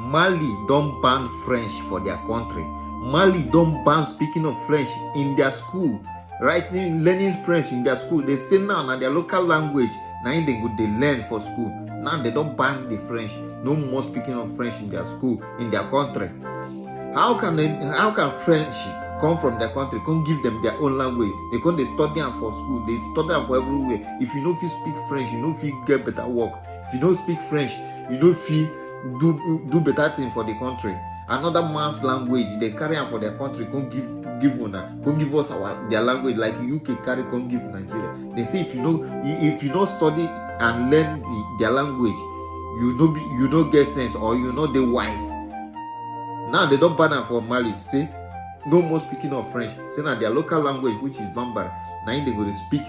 Mali don't ban French for their country. Mali don't ban speaking of French in their school. Learning French in their school. They say now their local language. Now they learn for school. Now they don't ban the French. No more speaking of French in their school, in their country. How can French come from their country, come give them their own language? They study them for school, they study them for everywhere. If you know if you speak French, you know if you get better work. If you don't speak French, you know if you do better thing for the country. Another man's language, they carry them for their country, come give us their language, like UK carry, come give Nigeria. They say if you don't study and learn their language, you don't get sense, or you know the wise. Now they don't ban them for Mali. Say no more speaking of French. Say now their local language, which is Bambara. Now they go to speak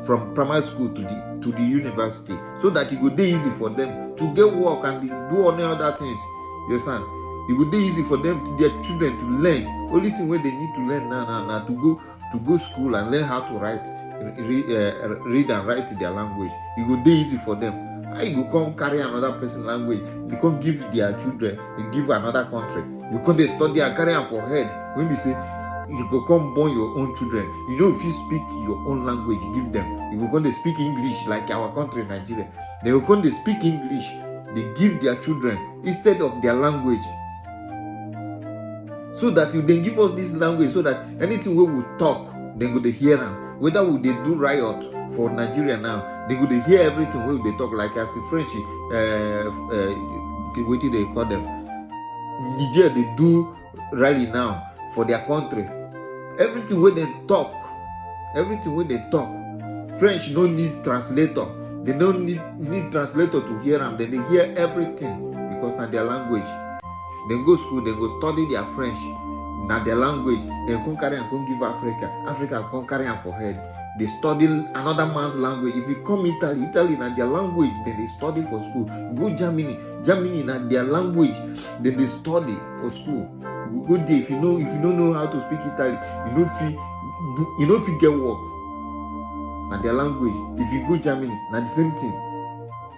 from primary school to the university, so that it would be easy for them to get work and do all the other things. You understand? It would be easy for them, their children, to learn. Only thing where they need to learn now to go school and learn how to read and write their language. It would be easy for them. You come carry another person's language, they come give their children, they give another country. You come they study and carry them for head. When we say you go come born your own children, you know if you speak your own language, give them. You go come they speak English like our country Nigeria. They will come they speak English, they give their children instead of their language. So that you then give us this language, so that anything we will talk, they go to hear them. Whether we they do riot for Nigeria now, they go to hear everything when they talk, like as the French, what do they call them? Niger, they do rally now for their country. Everything when they talk, French no need translator. They don't need translator to hear them. Then they hear everything because now their language. They go school, they go study their French. Now their language, they come carry and come give Africa come carry and for head. They study another man's language. If you come Italy na their language, then they study for school. You go Germany na their language, then they study for school. You go there, if you don't know how to speak Italy, you know if you get work. Na their language. If you go Germany, na the same thing.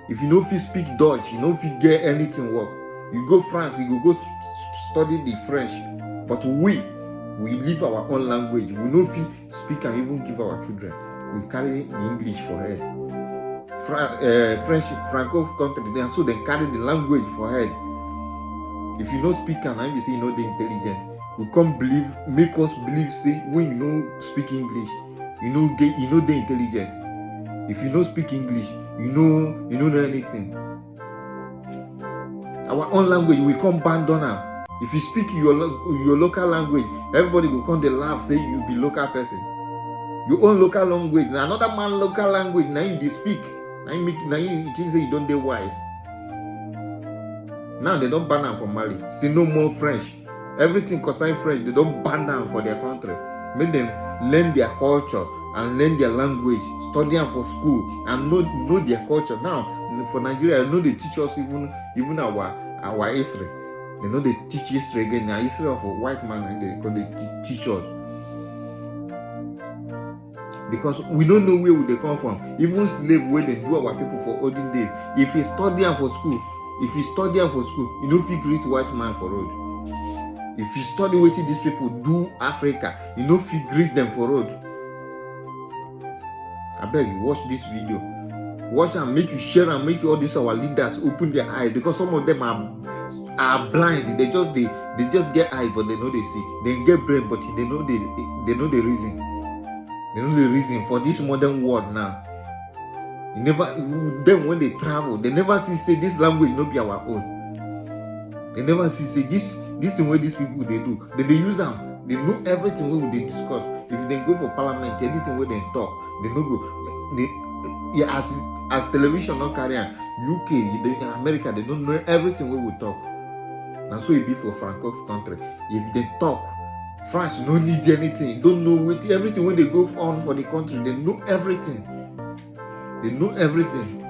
If you know if you speak Dutch, you know if you get anything work. You go France, you go study the French. But we live our own language. We know if we speak and even give our children. We carry the English for head. French, Franco country, then so they carry the language for head. If you know speak and you say you know the intelligent, we can't make us believe, say when you know speak English, you know the intelligent. If you know speak English, you know anything. Our own language, we can't abandon them. If you speak your local language, everybody will come, they laugh, say you be local person. Your own local language, another man local language, now you speak. Now you think say you don't do wise. Now they don't ban them for Mali. Say no more French. Everything concerning French, they don't ban them for their country. Make them learn their culture and learn their language, study them for school and know their culture. Now for Nigeria, they teach us even our history. They know they teach history again. Now history of a white man, and they teach us. Because we don't know where they come from. Even slave where they do our people for olden days. If you study them for school, you know if you greet white man for road. If you study what these people do Africa, you know if you greet them for road. I beg you, watch this video. Watch and make you share and make all these our leaders open their eyes, because some of them are blind. They just get eyes, but they know they see. They get brain, but they know the reason. They know the reason for this modern world now. Then when they travel, they never see say this language not be our own. They never see say this is what these people they do. They use them. They know everything what they discuss. If they go for parliament, anything where they talk, they know go. As television not carry on, UK, America, they don't know everything where we talk. And so it be for Franco country. If they talk, France no need anything. Don't know everything when they go on for the country. They know everything. They know everything.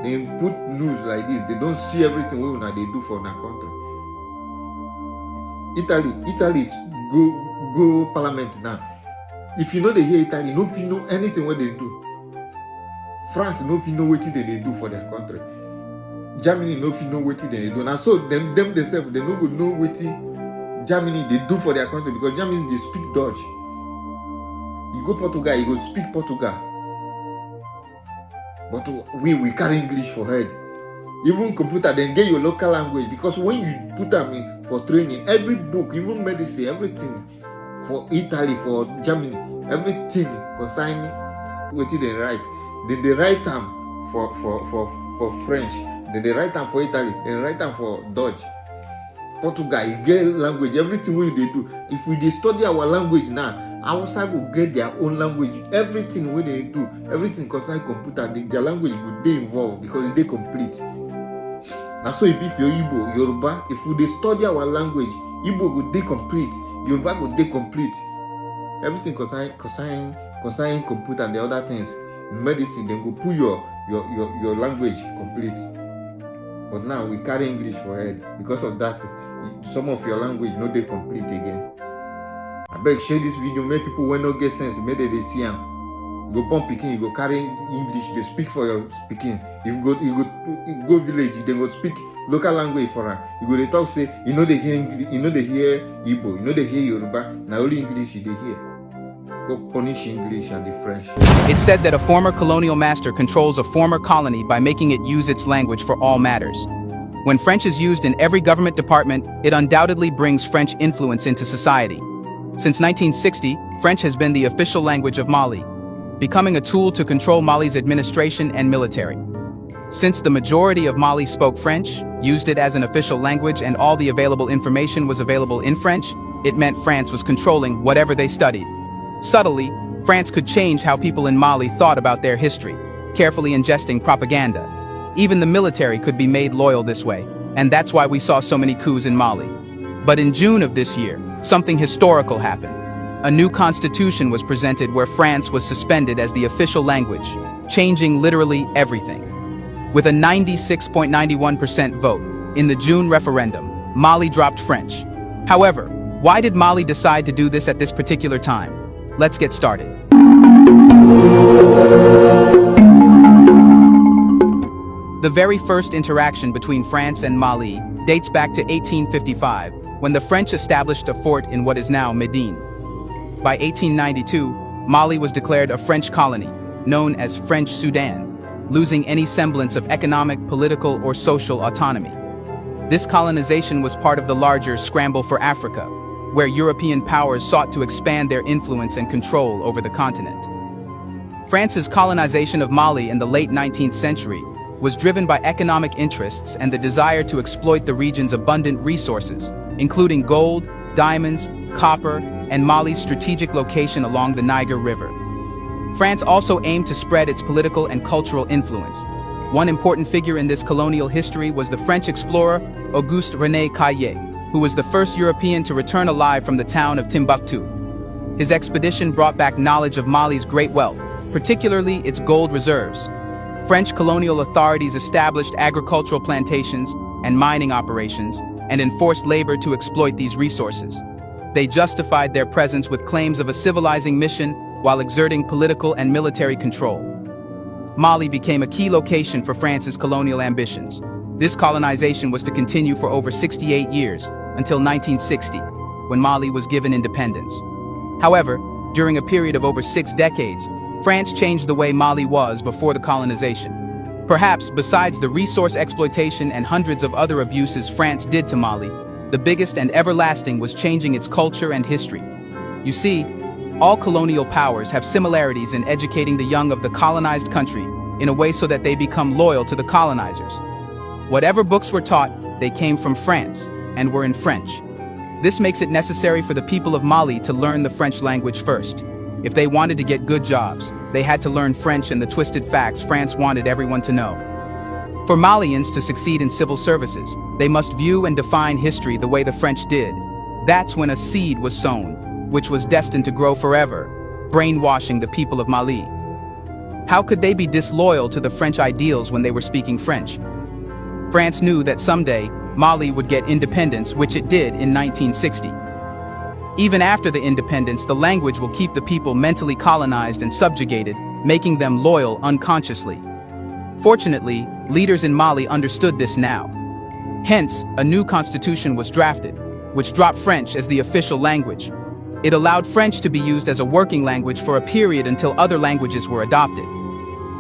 They put news like this. They don't see everything what they do for their country. Italy go parliament now. If you know they hear Italy, no if you know anything what they do. France no if you know what they do for their country. Germany no fit know wetin dem dey do. Na so them themselves they no go know wetin Germany they do for their country, because Germany they speak Dutch. You go Portugal, you go speak Portugal. But we carry English for head. Even computer, then get your local language, because when you put them in for training, every book, even medicine, everything for Italy, for Germany, everything concerning what they write. Then they write them for French. Then they write them for Italy. Then write them for Dutch. Portugal, you get language, everything we they do. If we study our language now, Hausa will get their own language. Everything we they do, everything concerning computer, their language would they involve, because they complete. And so if you're Igbo, Yoruba, if we study our language, Igbo would they complete, Yoruba would they complete. Everything concerning computer and the other things, medicine, then go put your language complete. But now we carry English for head. Because of that, some of your language no they complete again. I beg, share this video, make people when no get sense, make they see them. You go pump Peking, you go carry English, they speak for your Peking. If you go village, they go speak local language for her. You go they talk, say, you know they hear English, you know they hear Igbo, you know they hear Yoruba, now only English they hear. Go punish English and the French. It's said that a former colonial master controls a former colony by making it use its language for all matters. When French is used in every government department, it undoubtedly brings French influence into society. Since 1960, French has been the official language of Mali, becoming a tool to control Mali's administration and military. Since the majority of Mali spoke French, used it as an official language, and all the available information was available in French, it meant France was controlling whatever they studied. Subtly, France could change how people in Mali thought about their history, carefully ingesting propaganda. Even the military could be made loyal this way, and that's why we saw so many coups in Mali. But in June of this year, something historical happened. A new constitution was presented where France was suspended as the official language, changing literally everything. With a 96.91% vote in the June referendum, Mali dropped French. However, why did Mali decide to do this at this particular time? Let's get started. The very first interaction between France and Mali dates back to 1855, when the French established a fort in what is now Médine. By 1892, Mali was declared a French colony, known as French Sudan, losing any semblance of economic, political, or social autonomy. This colonization was part of the larger scramble for Africa, where European powers sought to expand their influence and control over the continent. France's colonization of Mali in the late 19th century was driven by economic interests and the desire to exploit the region's abundant resources, including gold, diamonds, copper, and Mali's strategic location along the Niger River. France also aimed to spread its political and cultural influence. One important figure in this colonial history was the French explorer Auguste René Caillé, who was the first European to return alive from the town of Timbuktu. His expedition brought back knowledge of Mali's great wealth, particularly its gold reserves. French colonial authorities established agricultural plantations and mining operations and enforced labor to exploit these resources. They justified their presence with claims of a civilizing mission while exerting political and military control. Mali became a key location for France's colonial ambitions. This colonization was to continue for over 68 years, until 1960, when Mali was given independence. However, during a period of over 6 decades, France changed the way Mali was before the colonization. Perhaps, besides the resource exploitation and hundreds of other abuses France did to Mali, the biggest and everlasting was changing its culture and history. You see, all colonial powers have similarities in educating the young of the colonized country in a way so that they become loyal to the colonizers. Whatever books were taught, they came from France and were in French. This makes it necessary for the people of Mali to learn the French language first. If they wanted to get good jobs, they had to learn French and the twisted facts France wanted everyone to know. For Malians to succeed in civil services, they must view and define history the way the French did. That's when a seed was sown, which was destined to grow forever, brainwashing the people of Mali. How could they be disloyal to the French ideals when they were speaking French? France knew that someday, Mali would get independence, which it did in 1960. Even after the independence, the language will keep the people mentally colonized and subjugated, making them loyal unconsciously. Fortunately, leaders in Mali understood this now. Hence, a new constitution was drafted, which dropped French as the official language. It allowed French to be used as a working language for a period until other languages were adopted.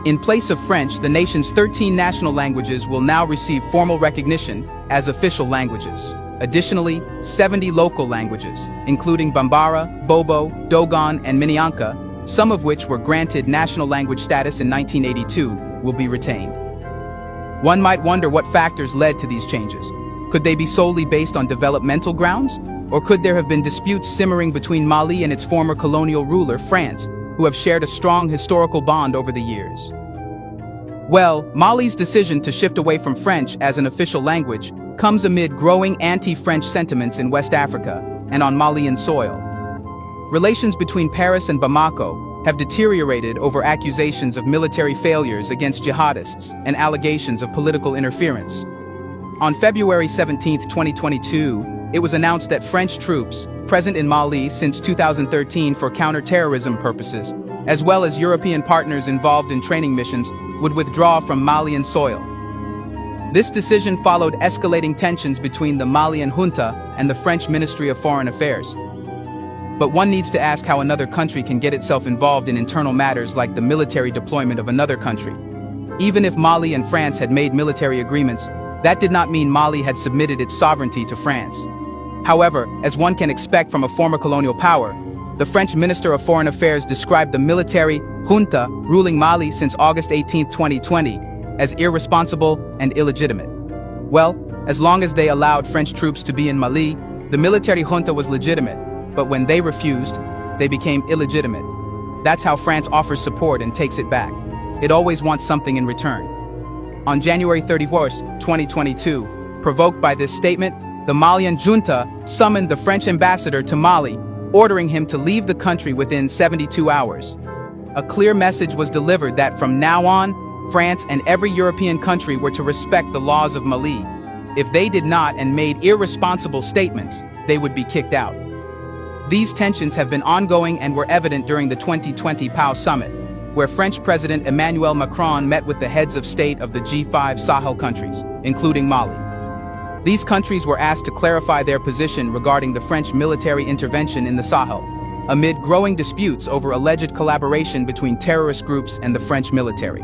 In place of French, the nation's 13 national languages will now receive formal recognition as official languages. Additionally, 70 local languages, including Bambara, Bobo, Dogon, and Minyanka, some of which were granted national language status in 1982, will be retained. One might wonder what factors led to these changes. Could they be solely based on developmental grounds? Or could there have been disputes simmering between Mali and its former colonial ruler, France, who have shared a strong historical bond over the years? Well, Mali's decision to shift away from French as an official language comes amid growing anti-French sentiments in West Africa and on Malian soil. Relations between Paris and Bamako have deteriorated over accusations of military failures against jihadists and allegations of political interference. On February 17, 2022, it was announced that French troops, present in Mali since 2013 for counter-terrorism purposes, as well as European partners involved in training missions, would withdraw from Malian soil. This decision followed escalating tensions between the Malian junta and the French Ministry of Foreign Affairs. But one needs to ask how another country can get itself involved in internal matters like the military deployment of another country. Even if Mali and France had made military agreements, that did not mean Mali had submitted its sovereignty to France. However, as one can expect from a former colonial power, the French Minister of Foreign Affairs described the military junta ruling Mali since August 18, 2020, as irresponsible and illegitimate. Well, as long as they allowed French troops to be in Mali, the military junta was legitimate, but when they refused, they became illegitimate. That's how France offers support and takes it back. It always wants something in return. On January 31, 2022, provoked by this statement, the Malian junta summoned the French ambassador to Mali, ordering him to leave the country within 72 hours. A clear message was delivered that from now on, France and every European country were to respect the laws of Mali. If they did not and made irresponsible statements, they would be kicked out. These tensions have been ongoing and were evident during the 2020 PAO summit, where French President Emmanuel Macron met with the heads of state of the G5 Sahel countries, including Mali. These countries were asked to clarify their position regarding the French military intervention in the Sahel, amid growing disputes over alleged collaboration between terrorist groups and the French military.